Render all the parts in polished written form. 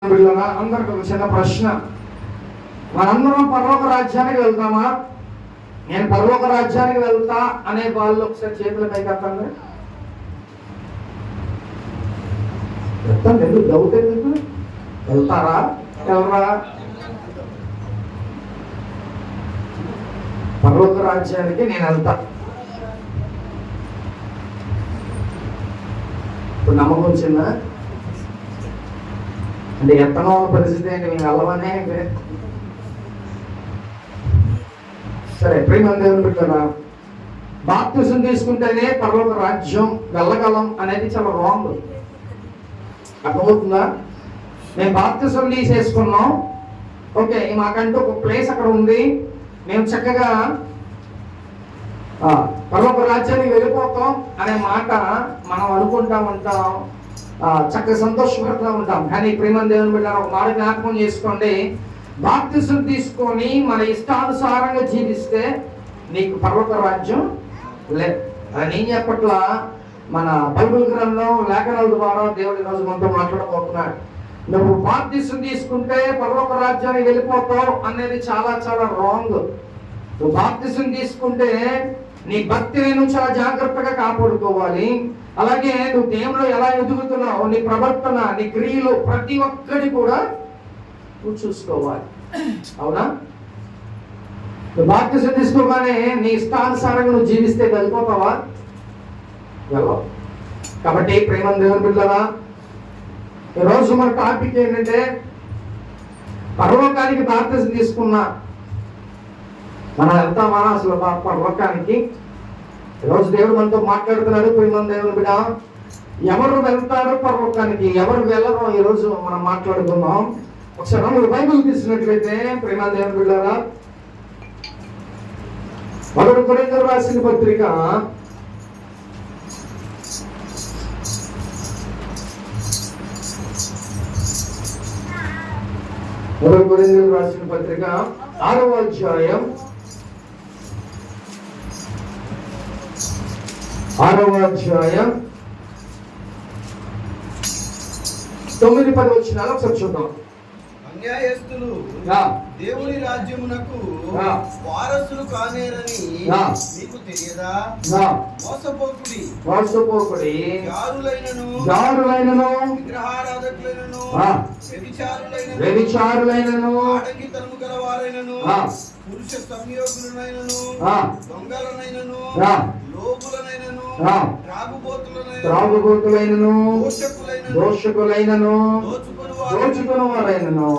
అందరికి ఒక చిన్న ప్రశ్న. మనందరం పరలోక రాజ్యానికి వెళ్తామా? నేను పరలోక రాజ్యానికి వెళ్తా అనే వాళ్ళు ఒకసారి చేతుల పైకి ఎత్తండి. ఎత్తండి, ఎందుకు డౌట్? ఎందుకు వెళ్తారా? ఎవరా? పరలోక రాజ్యానికి నేను వెళ్తా. ఇప్పుడు నమ్మకం వచ్చిందా? అంటే ఎత్తనో పరిస్థితి ఏంటి? మేము వెళ్ళమనే. సరే, ప్రియమైన దేవుని బిడ్డలారా, బాప్తిసం తీసుకుంటేనే పరలోక రాజ్యం వెళ్ళగలం అనేది చాలా రాంగ్. అర్థమవుతుందా? మేము బాప్తిసం తీసేసుకున్నాం, ఓకే, మాకంటూ ఒక ప్లేస్ అక్కడ ఉంది, మేము చక్కగా పరలోక రాజ్యానికి వెళ్ళిపోతాం అనే మాట మనం అనుకుంటా ఉంటాం, చక్కగా సంతోషపడుతూ ఉంటాం. కానీ ప్రియమైన దేవుని బిడ్డలారా, ఒక మాట జ్ఞాపకం చేసుకోండి. బాప్తిసం తీసుకొని మన ఇష్టానుసారంగా జీవిస్తే నీకు పరలోక రాజ్యం లేదు. అది నేను చెప్పట్లా, మన బైబిల్ గ్రంథం లేఖనాల ద్వారా దేవుడి రోజు మనతో మాట్లాడబోతున్నాడు. నువ్వు బాప్తిసం తీసుకుంటే పరలోక రాజ్యానికి వెళ్ళిపోతావు అనేది చాలా చాలా రాంగ్. నువ్వు బాప్తిసం తీసుకుంటే నీ భక్తిని నువ్వు చాలా జాగ్రత్తగా కాపాడుకోవాలి. అలాగే నువ్వు దేవులో ఎలా ఎదుగుతున్నావు, నీ ప్రవర్తన, నీ క్రియలు ప్రతి ఒక్కటి కూడా నువ్వు చూసుకోవాలి. అవునా? నువ్వు బాప్తిసం తీసుకోగానే నీ ఇష్టానుసారంగా నువ్వు జీవిస్తే వెళ్ళిపోతావా? వెళ్ళవు. కాబట్టి ప్రేమ దేవుని బిడ్డలారా, ఈరోజు మన టాపిక్ ఏంటంటే పరలోకానికి బాప్తిసం తీసుకున్నా మనం వెళ్తామా అసలు పరలోకానికి? ఈరోజు దేవుడు మనతో మాట్లాడుతున్నాడు. ప్రేమ దేవుని బిడ్డ, ఎవరు వెళ్తారో పరలోకానికి, ఎవరు వెళ్ళరో ఈరోజు మనం మాట్లాడుకుందాం. ఒకసారి మీరు బైబిల్ తీసినట్లయితే ప్రేమ దేవుని బిడ్డలారా, 1 కొరింథీయులకు రాసిన పత్రిక 1 కొరింథీయులకు రాసిన పత్రిక 6వ అధ్యాయం 9-10 వచనాలు ఒకసారి చూద్దాం. అన్యాయస్తులు దేవుని రాజ్యమునకు వారసులు కానేరని మీకు తెలియదా? మోసపోకుడి, జారులైనను, విగ్రహారాధకులైనను, వ్యభిచారులైనను, ఆడంగితనము గలవారైనను, పురుష సంయోగులైనను, దొంగలనైనను, లోపులనైనను, త్రాగుబోతులైనను, దోషకులైనను, దోచుకునివారైనను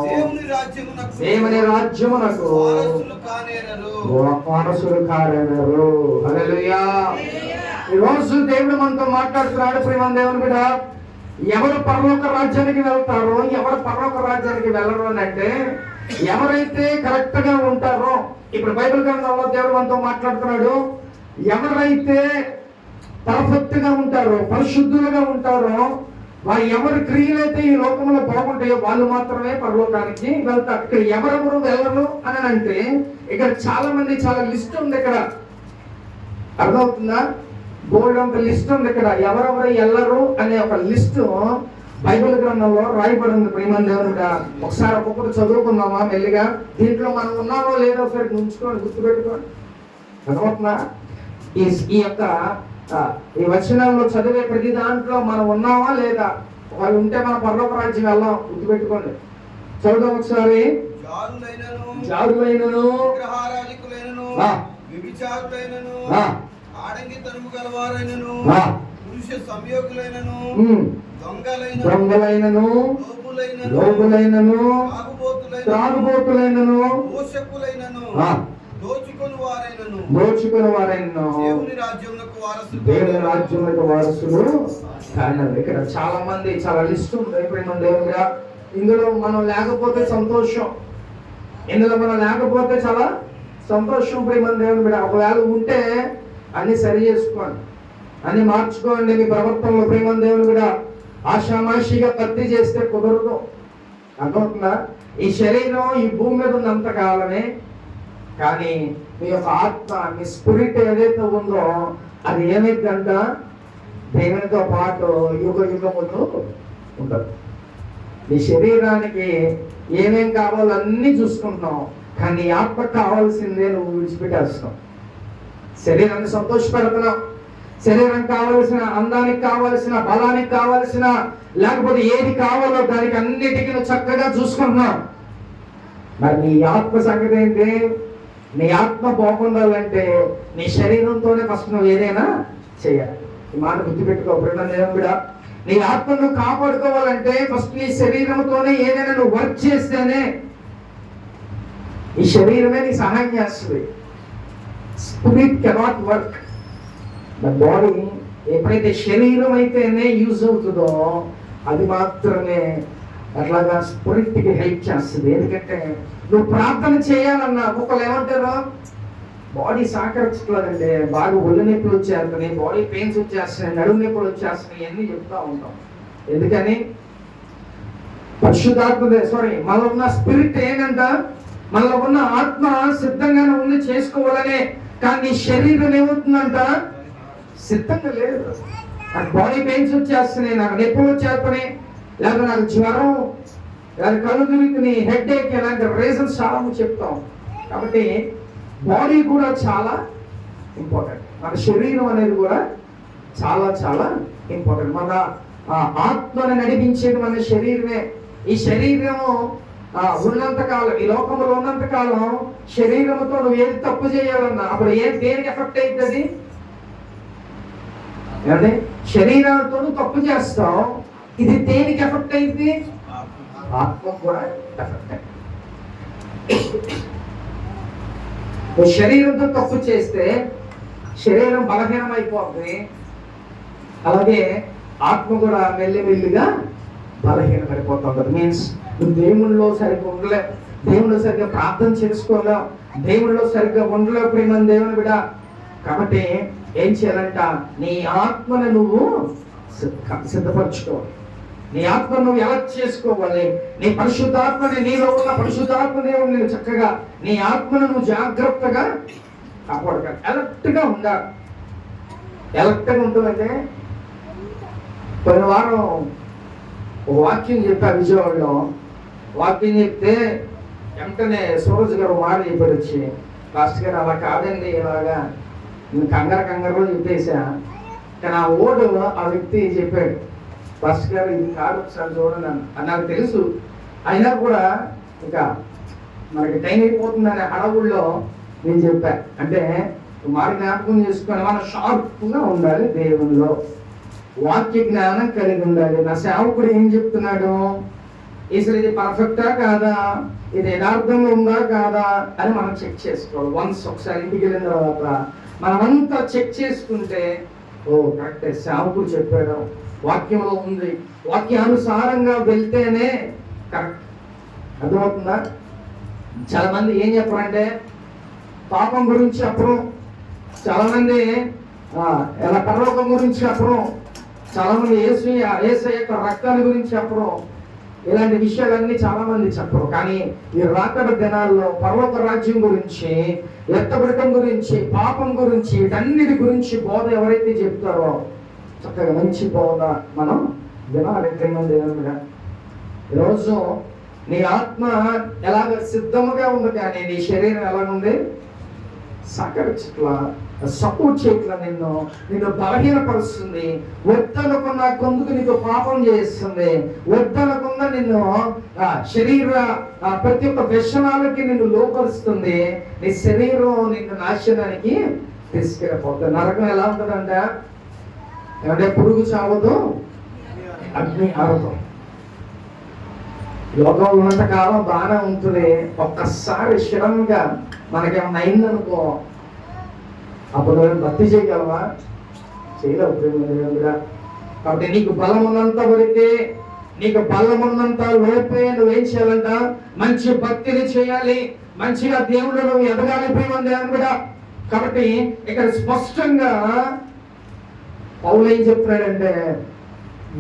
దేవుని రాజ్యమునకు వారసులు కానేరరు. హల్లెలూయా. ఈరోజు దేవుడు మనతో మాట్లాడుతున్నాడు. ప్రియమైన దేవుని బిడ్డ, ఎవరు పరలోక రాజ్యానికి వెళ్తారో, ఎవరు పరలోక రాజ్యానికి వెళ్ళరు అని అంటే, ఎవరైతే కరెక్ట్ గా ఉంటారో, ఇప్పుడు బైబిల్ గ్రంథంలో దేవుడు మనతో మాట్లాడుతున్నాడు, ఎవరైతే పర్ఫెక్ట్ గా ఉంటారో, పరిశుద్ధులుగా ఉంటారో, వారు ఎవరి క్రియలైతే ఈ లోకంలో బాగుంటాయో వాళ్ళు మాత్రమే పరలోకానికి వెళ్తారు. ఇక్కడ ఎవరెవరు వెళ్ళరు అని అంటే, ఇక్కడ చాలా మంది, చాలా లిస్ట్ ఉంది ఇక్కడ. అర్థమవుతుందా? బోల్డ్ అంత లిస్ట్ ఉంది ఇక్కడ. ఎవరెవరు వెళ్ళరు అనే ఒక లిస్టు బైబిల్ గ్రంథంలో రాయబడి ఉంది. ప్రియమైన దేవుని, ఒకసారి ఒక్కొక్కటి చదువుకుందామా మెల్లిగా? దీంట్లో మనం ఉన్నామో లేదో ఒకసారి ఉంచుకోండి, గుర్తుపెట్టుకోండి. అర్థమవుతుందా? ఈ యొక్క ఈ వచనంలో చదివే ప్రతి దాంట్లో మనం ఉన్నామా లేదా? వాళ్ళు ఉంటే మన పరలోక రాజ్యం వెళ్ళాం, గుర్తుపెట్టుకోండి. చదువుదాం ఒకసారి. జారులైనను, వ్యభిచారులైనను, ఆడంగితనము గలవారైనను, పురుష సంయోగులైనను, దొంగలైనను, లోపులైనను, త్రాగుబోతులైనను, దోచుకుని వారైనను దేవుని రాజ్యమునకు వారసులు కానేరరు. ఇక్కడ చాలా మంది, చాలా లిస్ట్ ఉంది. ప్రేమ దేవుడిగా, ఇందులో మనం లేకపోతే సంతోషం, ఇందులో మనం లేకపోతే చాలా సంతోషం. ప్రేమ దేవుని బిడ్డ, ఒకవేళ ఉంటే అన్ని సరి చేసుకోండి, అన్ని మార్చుకోండి మీ ప్రవర్తనలో. ప్రేమ దేవుని బిడ్డ, ఆషామాషిగా భక్తి చేస్తే కుదరదు. అర్థమవుతుందా? ఈ శరీరం ఈ భూమి మీద ఉన్నంత కాలమే, కానీ మీ యొక్క ఆత్మ, మీ స్పిరిట్ ఏదైతే ఉందో అది ఏమైందంట దేవునితో పాటు యుగ యుగములు ఉండదు. నీ శరీరానికి ఏమేం కావాలో అన్నీ చూసుకుంటున్నావు, కానీ నీ ఆత్మకు కావాల్సిందే నువ్వు విడిచిపెట్టేస్తున్నావు. శరీరాన్ని సంతోషపెడుతున్నావు, శరీరం కావలసిన అందానికి కావలసిన బలానికి కావలసిన లేకపోతే ఏది కావాలో దానికి అన్నిటికీ నువ్వు చక్కగా చూసుకుంటున్నావు. మరి నీ ఆత్మ సంగతి ఏంటి? నీ ఆత్మ బాగుండాలంటే నీ శరీరంతోనే ఫస్ట్ నువ్వు ఏదైనా చేయాలి. ఈ మాట గుర్తుపెట్టుకో ప్రేమ. నీ ఆత్మను కాపాడుకోవాలంటే ఫస్ట్ నీ శరీరంతోనే ఏదైనా నువ్వు వర్క్ చేస్తేనే ఈ శరీరమే నీ సహాయం చేస్తుంది. Spirit cannot work. The body ఎప్పుడైతే శరీరం అయితేనే యూజ్ అవుతుందో అది మాత్రమే అట్లాగా స్పిరిట్కి హెల్ప్ చేస్తుంది. ఎందుకంటే నువ్వు ప్రార్థన చేయాలన్నా ఒకళ్ళు ఏమంటారు, బాడీ సహకరించట్లేదంటే బాగా ఒళ్ళు నొప్పులు వచ్చేస్తున్నాయి, బాడీ పెయిన్స్ వచ్చేస్తున్నాయి, నడుము నొప్పులు వచ్చేస్తున్నాయి, ఇవన్నీ చెప్తా ఉంటాం. ఎందుకని? మనలో ఉన్న స్పిరిట్ ఏంటంట, మనలో ఉన్న ఆత్మ సిద్ధంగానే ఉంది చేసుకోవాలనే, కానీ శరీరం ఏమవుతుందంట సిద్ధంగా లేదు. నాకు బాడీ పెయిన్స్ వచ్చేస్తున్నాయి, నాకు నొప్పులు వచ్చేస్తున్నాయి, లేకపోతే నాకు జ్వరం, లేదా కళ్ళు తిరుగుతుంది, హెడ్ ఏక్, ఇలాంటి రీజన్స్ చాలా చెప్తాం. కాబట్టి బాడీ కూడా చాలా ఇంపార్టెంట్. మన శరీరం అనేది కూడా చాలా చాలా ఇంపార్టెంట్. మన ఆత్మను నడిపించేది మన శరీరమే. ఈ శరీరము ఉన్నంతకాలం, ఈ లోకంలో ఉన్నంతకాలం శరీరంతో నువ్వు ఏది తప్పు చేయాలన్నా అప్పుడు దేనికి ఎఫెక్ట్ అవుతుంది? అంటే శరీరంతో నువ్వు తప్పు చేస్తావు, ఇది దేనికి ఎఫెక్ట్ అయింది? ఆత్మ కూడా ఎఫెక్ట్ అయింది. నువ్వు శరీరంతో తప్పు చేస్తే శరీరం బలహీనం అయిపోతుంది, అలాగే ఆత్మ కూడా మెల్లిమెల్లిగా బలహీనపడిపోతుంది. మీన్స్ నువ్వు దేవుళ్ళలో సరిగ్గా ఉండలేవు, దేవుళ్ళు సరిగ్గా ప్రార్థన చేసుకోలేవు, దేవుళ్ళలో సరిగ్గా ఉండలేవు ప్రేమ దేవుని బిడ్డ. కాబట్టి ఏం చేయాలంట, నీ ఆత్మను నువ్వు సిద్ధపరచుకోవాలి. నీ ఆత్మను నువ్వు ఎలా చేసుకోవాలి? నీ పరిశుద్ధాత్మని, నీలో ఉన్న పరిశుద్ధాత్మ దేవుడు నేను చక్కగా నీ ఆత్మను నువ్వు జాగ్రత్తగా కాపాడుకోవాలి. ఎలర్ట్గా ఉండాలి. ఎలర్ట్గా ఉంటుందంటే పోయిన వారం ఒక వాక్యం చెప్పా విజయవాడలో. వాక్యం చెప్తే వెంటనే సూరజ్ గారు మాట చెప్పాడు వచ్చి, లాస్ట్ గారు అలా కాదండి, ఇలాగా నేను కంగారు చెప్పేసా. కానీ ఆ ఓడు ఆ వ్యక్తి చెప్పాడు, ఫస్ట్ గారు ఇది కాదు ఒకసారి చూడండి అని. నాకు తెలుసు, అయినా కూడా ఇంకా మనకి టైం అయిపోతుందనే హడావుల్లో నేను చెప్పా. అంటే మాట జ్ఞాపకం చేసుకొని మనం షార్ప్గా ఉండాలి, దేవునిలో వాక్య జ్ఞానం కలిగి ఉండాలి. నా సేవకుడు ఏం చెప్తున్నాడు, అసలు ఇది పర్ఫెక్టా కాదా, ఇది యథార్థంగా ఉందా కాదా అని మనం చెక్ చేసుకోవాలి. వన్స్ ఒకసారి ఇంటికి వెళ్ళిన తర్వాత మనమంతా చెక్ చేసుకుంటే ఓ కరెక్టే, సేవకుడు చెప్పాడు, వాక్యంలో ఉంది, వాక్యానుసారంగా వెళ్తేనే కరెక్ట్. అర్థమవుతుందా? చాలా మంది ఏం చెప్పారంటే పాపం గురించి చెప్పరు, చాలా మంది ఎలా పరలోకం గురించి చెప్పరు, చాలా మంది యేసు యొక్క రక్తాన్ని గురించి చెప్పరు, ఇలాంటి విషయాలన్నీ చాలా మంది చెప్పరు. కానీ ఈ రాకడ దినాల్లో పరలోక రాజ్యం గురించి, ఎత్తబడటం గురించి, పాపం గురించి, వీటన్నిటి గురించి బోధ ఎవరైతే చెప్తారో చక్కగా మంచి బోధ మనం వినాలి. దేవునిగా ఈరోజు నీ ఆత్మ ఎలాగ సిద్ధముగా ఉంది, కానీ నీ శరీరం ఎలాగుంది? సహకరించట్లా, సపోర్ట్ చేయట్లా, నిన్ను బలహీనపరుస్తుంది. వద్దనుకున్న కొందుకు నీకు పాపం చేస్తుంది, వద్దనుకున్న నిన్ను శరీర ప్రతి ఒక్క వ్యసనాలకి నిన్ను లోపరుస్తుంది. నీ శరీరం నిన్ను నాశనానికి తీసుకెళ్ళిపోతుంది. నరకం ఎలా ఉంటుందంట, ఏమంటే పురుగు చావదు, అగ్ని ఆరదు. లోకంలో ఉన్నంత కాలం బాగానే ఉంటుంది, ఒక్కసారి క్షణంగా మనకేమన్నా అయిందనుకో అప్పుడు నువ్వు భక్తి చేయగలవా? చేయలేవు ప్రేమ. కాబట్టి నీకు బలం ఉన్నంత వరకే, నీకు బలం ఉన్నంత లోపే నువ్వేం చేయాలంట, మంచి భక్తిని చేయాలి, మంచిగా దేవుడు నువ్వు ఎదగాలి ప్రేమ దేవుని కూడా. కాబట్టి ఇక్కడ స్పష్టంగా పౌలు ఏం చెప్తున్నాడంటే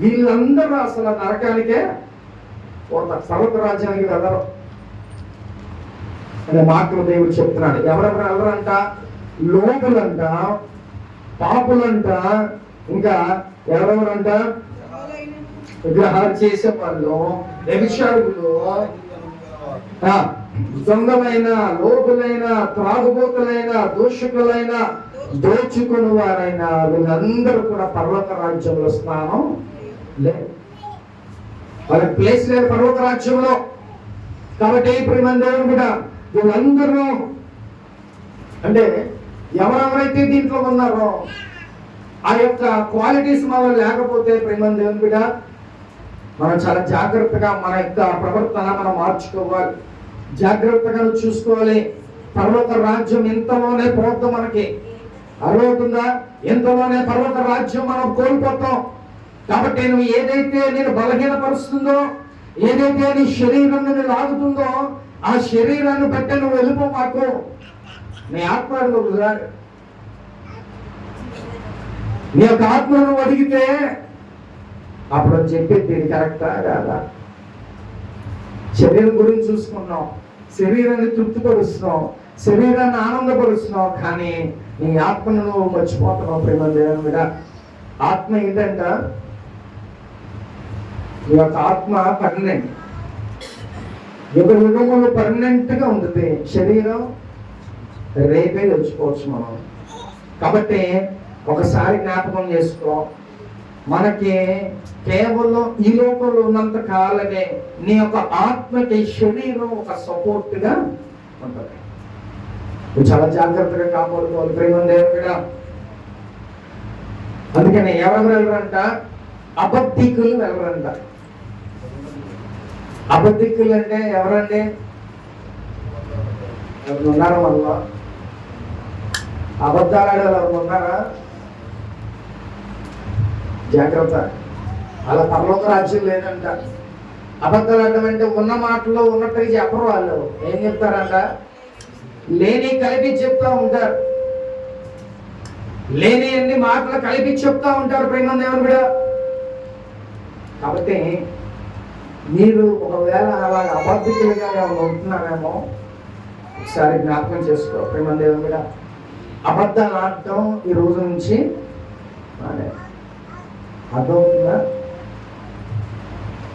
వీళ్ళందరూ అసలు నరకానికే పోతారు, పర్వత రాజ్యానికి వెళ్ళరు అనే మాటలు దేవుడు చెప్తున్నాడు. ఎవరెవరంట? లోపులంట, పాపులంట, ఇంకా ఎవరెవరంట? విగ్రహాలు చేసేవాళ్ళు, వ్యభిచారులు, దొంగలైన, లోకులైన, త్రాగుబోతులైన, దూషకులైన, దోచుకుని వారైన వీళ్ళందరూ కూడా పర్వత రాజ్యంలో స్థానం లేదు, వాళ్ళకి ప్లేస్ లేదు పర్వత రాజ్యంలో. కాబట్టి ప్రియమైన దేవుని కూడా వీళ్ళందరూ అంటే ఎవరెవరైతే దీంట్లో ఉన్నారో ఆ యొక్క క్వాలిటీస్ మనలో లేకపోతే ప్రియమైన దేవుని కూడా మనం చాలా జాగ్రత్తగా మన యొక్క ప్రవర్తన మనం మార్చుకోవాలి, జాగ్రత్తగా చూసుకోవాలి. పర్వత రాజ్యం ఇంతలోనే పోతాం, మనకి అర్థమవుతుందా? ఇంతలోనే పర్వత రాజ్యం మనం కోల్పోతాం. కాబట్టి నువ్వు ఏదైతే నేను బలహీనపరుస్తుందో, ఏదైతే నీ శరీరం నుండి లాగుతుందో ఆ శరీరాన్ని బట్టి నువ్వు వెళ్ళిపో. మాకు నీ ఆత్మ ఒకసారి నీ యొక్క ఆత్మను అడిగితే అప్పుడు చెప్పేది ఇది కరెక్టా కాదా? శరీరం గురించి చూసుకున్నాం, శరీరాన్ని తృప్తిపరుస్తున్నాం, శరీరాన్ని ఆనందపరుస్తున్నావు, కానీ నీ ఆత్మను నువ్వు మర్చిపోతున్నావు. ప్రేమ దేవుని మీద ఆత్మ ఏంటంట, నీ యొక్క ఆత్మ పర్మనెంట్, యుగ యుగములు పర్మనెంట్ గా ఉంటుంది. శరీరం రేపే తెచ్చుకోవచ్చు మనం. కాబట్టి ఒకసారి జ్ఞాపకం చేసుకో, మనకి కేవలం ఈ లోకంలో ఉన్నంత కాలమే నీ యొక్క ఆత్మకి శరీరం ఒక సపోర్ట్ గా ఉంటుంది. నువ్వు చాలా జాగ్రత్తగా కాపాడుకోవాలి ప్రేమ దేవుడా. అందుకని ఎవరెవరు వెళ్ళరంట, అబద్ధికులు వెళ్ళరంట. అబద్ధికులు అంటే ఎవరండి? ఎవరు ఉన్నారా? వల్ల అబద్ధాలు ఆడే ఎవరు ఉన్నారా? జాగ్రత్త, అలా పరలోక రాజ్యం లేదంట. అబద్ధాలు ఆడమంటే ఉన్న మాటలో ఉన్నట్టుగా చెప్పరు. వాళ్ళు ఏం చెప్తారంట, లేని కలిపి చెప్తా ఉంటారు, లేని అన్ని మాటలు కలిపి చెప్తా ఉంటారు ప్రేమ దేవుని కూడా. కాబట్టి మీరు ఒకవేళ అలా అబద్ధికులుగా ఉంటున్నారేమో ఒకసారి జ్ఞాపకం చేసుకో ప్రేమ దేవుని కూడా. అబద్ధాలు ఆడటం ఈ రోజు నుంచి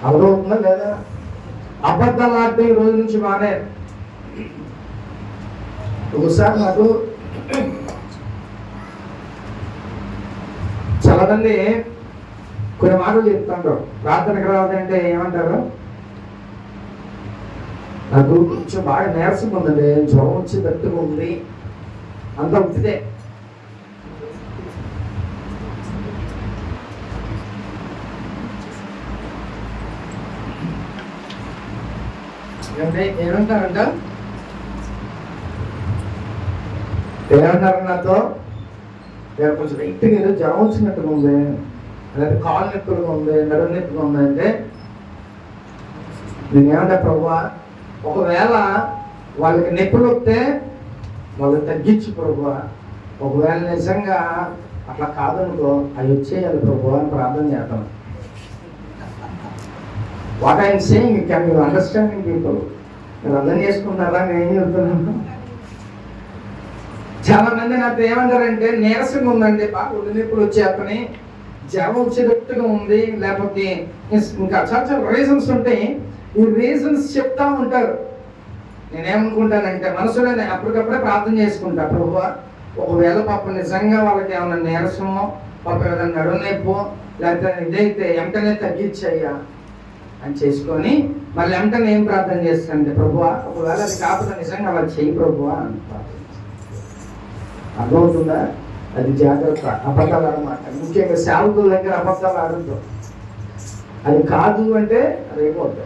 అర్థమవుతుందా లేదా? అబద్ధాలు ఆడటం ఈ రోజు నుంచి మానే. ఒకసారి నాకు చాలా మంది కొన్ని మాటలు చెప్తాంటారు, ప్రార్థనకు రావాలంటే ఏమంటారు, నాకు కొంచెం బాగా నీరసం ఉందండి, జ్వరం వచ్చి గట్టిగా ఉంది, అంత ఉత్తిదే. ఏమంటారంట, ఏమంటారు నాతో, కొంచెం వెయిట్గా ఏదో జ్వరం వచ్చినట్టుగా ఉంది, లేదా కాలు నొప్పులుగా ఉంది, నడుము నొప్పిగా ఉంది అంటే నేనేమంటా, ప్రభువా ఒకవేళ వాళ్ళకి నొప్పులు వస్తే వాళ్ళు తగ్గించు ప్రభువా, ఒకవేళ నిజంగా అట్లా కాదనుకో అవి వచ్చేయాలి ప్రభువా అని ప్రార్థన చేద్దాం. What I'm saying, can you understanding people? మీరు అర్థం చేసుకుంటారా నేను ఏం చెప్తున్నాను? చాలా మంది నాతో ఏమంటారంటే, నీరసంగా ఉందండి, బాగా ఒళ్ళు నొప్పులు వచ్చేతని, జ్వరం వచ్చేటట్టుగా ఉంది, లేకపోతే ఇంకా చాలా రీజన్స్ ఉంటాయి. ఈ రీజన్స్ చెప్తా ఉంటారు. నేనేమనుకుంటానంటే మనసులోనే అప్పటికప్పుడే ప్రార్థన చేసుకుంటా, ప్రభువా ఒకవేళ పాప నిజంగా వాళ్ళకి ఏమైనా నీరసమో, పాప ఏదైనా నడునొప్పో, లేకపోతే ఇదైతే వెంటనే తగ్గించయ్యా అని చేసుకొని మళ్ళీ వెంటనే ఏం ప్రార్థన చేస్తానంటే, ప్రభువా ఒకవేళ అది కాకపోతే నిజంగా వాళ్ళు చెయ్యి ప్రభువా అని ప్రార్థన. అర్థమవుతుందా? అది జాగ్రత్త. అబద్ధాలు ఆడమాట, ముఖ్యంగా సేవకుల దగ్గర అబద్ధాలు ఆడద్దు. అది కాదు అంటే రేపోద్దు.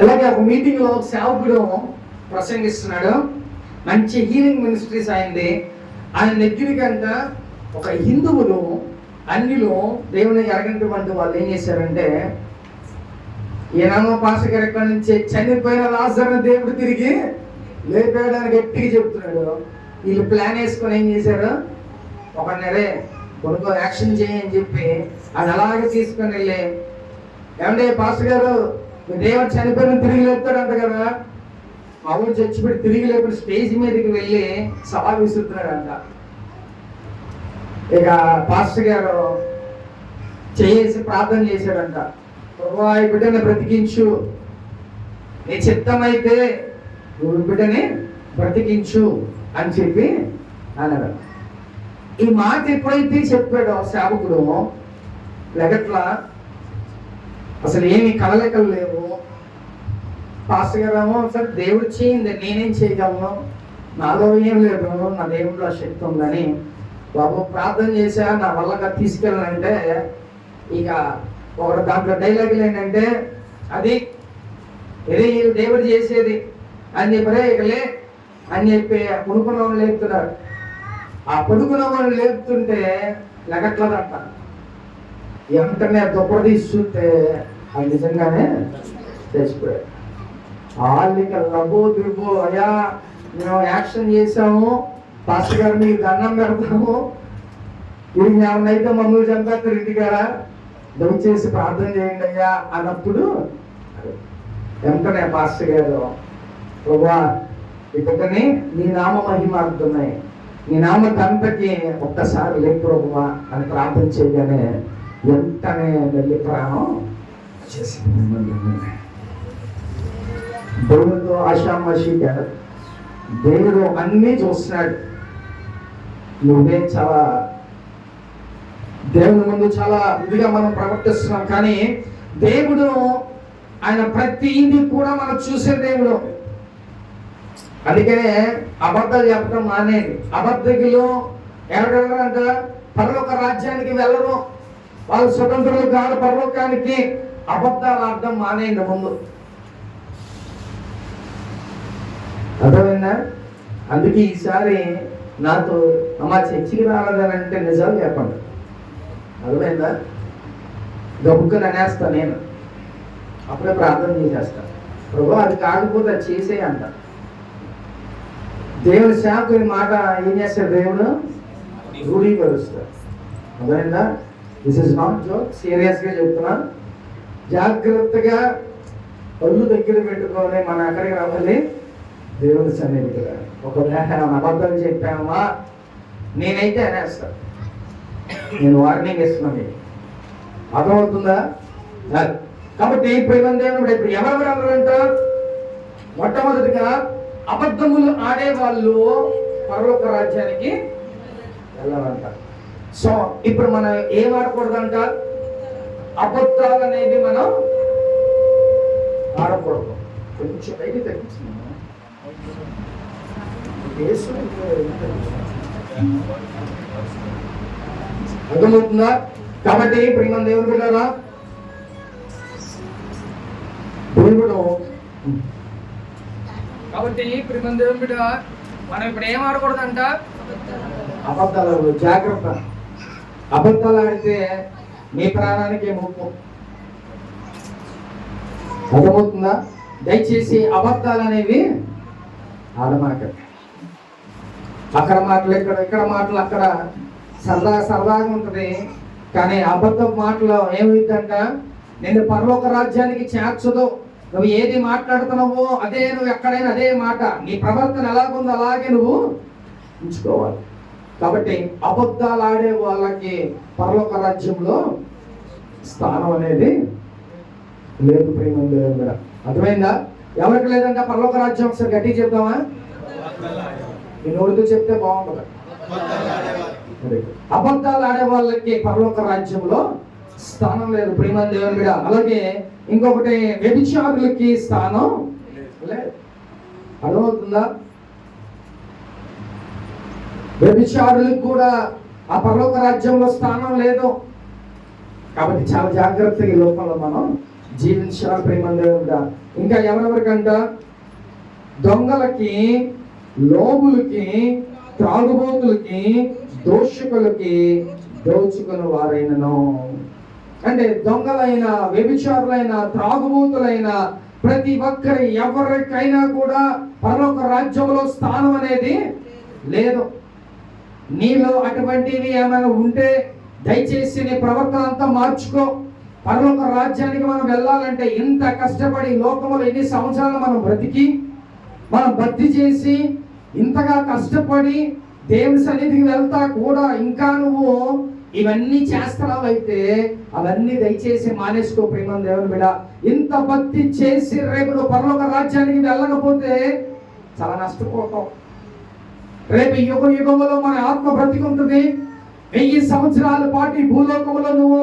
అలాగే ఒక మీటింగ్ లో సేవకుడు ప్రసంగిస్తున్నాడు, మంచి హీలింగ్ మినిస్ట్రీస్ అయింది. ఆయన దగ్గరికంట ఒక హిందువులు అన్నిలో దేవుని ఎరగనటువంటి వాళ్ళు ఏం చేశారంటే, ఈయనమో పాస్టర్ గారు ఎక్కడి నుంచి చనిపోయిన లాజరును దేవుడు తిరిగి లేపేయడానికి గట్టిగా చెప్తున్నాడు. వీళ్ళు ప్లాన్ వేసుకొని ఏం చేశారు, ఒక నెరే కొనుక్కో యాక్షన్ చేయి అని చెప్పి అది అలాగే తీసుకొని వెళ్ళి, ఏమంటే పాస్టర్ గారు మీ దేవుడు చనిపోయిన తిరిగి లేపుతాడంట కదా, మా ఊరు చచ్చిపెట్టి తిరిగి లేపుడు స్టేజ్ మీదకి వెళ్ళి సవాల్ విసురుతున్నాడంట. ఇక పాస్టర్ గారు చేసి ప్రార్థన చేశాడంట. ప్రభువా ఈ బిడ్డని బ్రతికించు, నీ చిత్తమైతే నువ్వు బిడ్డని బ్రతికించు అని చెప్పి అన్నాడు. ఈ మాట ఎప్పుడైతే చెప్పాడో సేవకుడు లెగట్లా, అసలు ఏమి కలలెక్కలు లేవు. పాస్టర్ గారేమో సరే దేవుడు చేయింది, నేనేం చేయగలను, నాలో ఏం లేదు, నా దేవుడిలో శక్తి ఉందని బాబు ప్రార్థన చేశా, నా వల్లగా తీసుకెళ్ళాలంటే ఇక ఒకటి దాంట్లో డైలాగులు ఏంటంటే అది ఇది దేవుడు చేసేది అని చెప్పరే ఇకలే అని చెప్పి పడుకున్న వాళ్ళు లేపుతున్నారు. ఆ పడుకున్న వాళ్ళు లేపుతుంటే లెగట్లదంట. వెంటనే దుప్పటి తీసుకుంటే అది నిజంగానే చచ్చిపోయాడు. వాళ్ళకి లబో దిబో అయ్యా మేము యాక్షన్ చేసాము, పాస్టర్ గారు మీకు దండం పెడతాము, ఇది ఏమన్నైతే మమ్మల్ని చంపేస్తారు ఇంటికాడ, దయచేసి ప్రార్థన చేయండి అయ్యా అన్నప్పుడు వెంటనే పాస్టర్ గారు ప్రభువా ఈ బిడ్డని నీ నామ మహిమార్థమై నీ నామ తంతకి ఒక్కసారి లేపు ప్రభువా అని ప్రార్థన చేయగానే వెంటనే వెళ్ళి ప్రాణం చేసింది. దేవుడితో ఆశామాషి కాదు, దేవుడు అన్నీ చూస్తున్నాడు. నువ్వే చాలా దేవుని ముందు చాలా ఇదిగా మనం ప్రవర్తిస్తున్నాం, కానీ దేవుడు ఆయన ప్రతిదీ కూడా మనం చూసే దేవుడు. అందుకనే అబద్ధాలు చెప్పడం మానేది. అబద్ధకులు ఎవరెవరంట పరలోక రాజ్యానికి వెళ్ళరు, వాళ్ళు స్వతంత్రులు కాదు పరలోకానికి. అబద్ధాలు ఆడడం మానేయండి ముందు, అర్థమైందా? అందుకే ఈసారి నాతో మా చర్చికి రాలేదనంటే నిజాలు చెప్పండి, అర్థమైందా? గబుక్కని అనేస్తా నేను, అప్పుడే ప్రార్థన చేసేస్తాను, ప్రభు అది కాకపోతే అది చేసే అంట. దేవుని శాఖని మాట ఏం చేస్తాడు దేవుడు? రూఢీకరుస్తాడు, అర్థమైందా? దిస్ ఇస్ నాట్ జోక్, సీరియస్గా చెప్తున్నా. జాగ్రత్తగా ఒళ్ళు దగ్గర పెట్టుకొని మనం ఎక్కడికి రావాలి? దేవుని సన్నిధికి. ఒకవేళ అబద్ధాలు చెప్పామా నేనైతే అనేస్తా, నేను వార్నింగ్ ఇస్తున్నాను, అర్థమవుతుందా? కాబట్టి దేవుడు ఇప్పుడు ఎవరెవరంట మొట్టమొదటిగా అబద్ధములు ఆడేవాళ్ళు పరలోక రాజ్యానికి వెళ్ళాలంట. సో ఇప్పుడు మనం ఏం ఆడకూడదంట? అబద్ధాలు అనేవి మనం ఆడకూడదు. కొంచెం పైకి తగ్గించింది అర్థమవుతుందా? కాబట్టి ప్రియమైన దేవుని బిడ్డలారా, దేవుడు కాబట్టి ప్రియమైన దేవుని బిడ్డ మనం ఇప్పుడు ఏం ఆడకూడదంట? అబద్ధాలు. జాగ్రత్త, అబద్ధాలు ఆడితే మీ ప్రాణానికి ముప్పు, అర్థమవుతుందా? దయచేసి అబద్ధాలు అనేవి ఆడమాకండి. అక్కడ మాటలు ఇక్కడ మాటలు అక్కడ సరదాగా ఉంటుంది, కానీ అబద్ధం మాటలు ఏమైందంట నేను పరలోక రాజ్యానికి చేర్చదు. నువ్వు ఏది మాట్లాడుతున్నావో అదే, నువ్వు ఎక్కడైనా అదే మాట, నీ ప్రవర్తన ఎలాగుందో అలాగే నువ్వు ఉంచుకోవాలి. కాబట్టి అబద్ధాలు ఆడే వాళ్ళకి పరలోక రాజ్యంలో స్థానం అనేది లేదు. ప్రేమ దేవుడా, అర్థమైందా? ఎవరికి లేదంట పరలోక రాజ్యం? ఒకసారి గట్టిగా చెప్తామా? నేను ఉర్దూ చెప్తే బాగుంటుంది. అబద్ధాలు ఆడే వాళ్ళకి పరలోక రాజ్యంలో స్థానం లేదు ప్రేమ దేవుని బిడ్డ. అలాగే ఇంకొకటి, వ్యభిచారులకి స్థానం లేదు. అర్థమవుతుందా? వ్యభిచారులకు కూడా ఆ పరలోక రాజ్యంలో స్థానం లేదు. కాబట్టి చాలా జాగ్రత్తగా ఈ లోకంలో మనం జీవించాలి ప్రేమ దేవుని బిడ్డ. ఇంకా ఎవరెవరికంట? దొంగలకి, లోబులకి, త్రాగుబోతులకి, దోషకులకి, దోచుకుని వారైనను. అంటే దొంగలైన, వ్యభిచారులైన, త్రాగుబోతులైన ప్రతి ఒక్కరి ఎవరికైనా కూడా పరలోక రాజ్యంలో స్థానం అనేది లేదు. నీలో అటువంటివి ఏమైనా ఉంటే దయచేసి నీ ప్రవర్తన అంతా మార్చుకో. పరలోక రాజ్యానికి మనం వెళ్ళాలంటే ఇంత కష్టపడి లోకంలో ఎన్ని సంవత్సరాలు మనం బ్రతికి మనం భక్తి చేసి ఇంతగా కష్టపడి దేవుని సన్నిధికి వెళ్తా కూడా ఇంకా నువ్వు ఇవన్నీ చేస్తున్నావైతే అవన్నీ దయచేసి మానేసుకో ప్రేమ దేవుని బిడ్డ. ఇంత భక్తి చేసి రేపు నువ్వు పరలోక రాజ్యానికి వెళ్ళకపోతే చాలా నష్టపోతాం. రేపు యుగ యుగములో మన ఆత్మ బ్రతికుంటుంది. 1000 సంవత్సరాల పాటు ఈ భూలోకంలో నువ్వు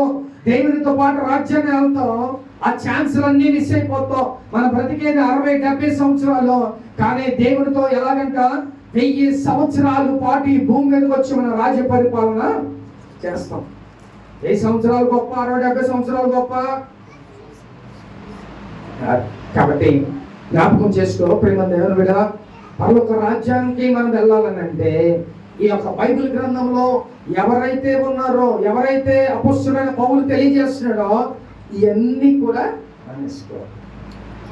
దేవునితో పాటు రాజ్యాన్ని వెళ్తావు. ఆ ఛాన్సులన్నీ మిస్ అయిపోతావు. మన బ్రతికేది 60-70 సంవత్సరాలు. కానీ దేవునితో ఎలాగంట 1000 సంవత్సరాల పాటు ఈ భూమి మీదకి వచ్చి మన రాజ్య పరిపాలన చేస్తాం. 1000 సంవత్సరాలు గొప్ప, 60-70 సంవత్సరాలు గొప్ప. కాబట్టి జ్ఞాపకం చేసుకో ప్రేమ దేవుని బిడ్డ. పరలోక రాజ్యానికి మనం వెళ్ళాలని అంటే ఈ యొక్క బైబిల్ గ్రంథంలో ఎవరైతే ఉన్నారో, ఎవరైతే అపొస్తలుడైన పౌలు తెలియజేస్తున్నాడో ఇవన్నీ కూడా మనసుకోవాలి.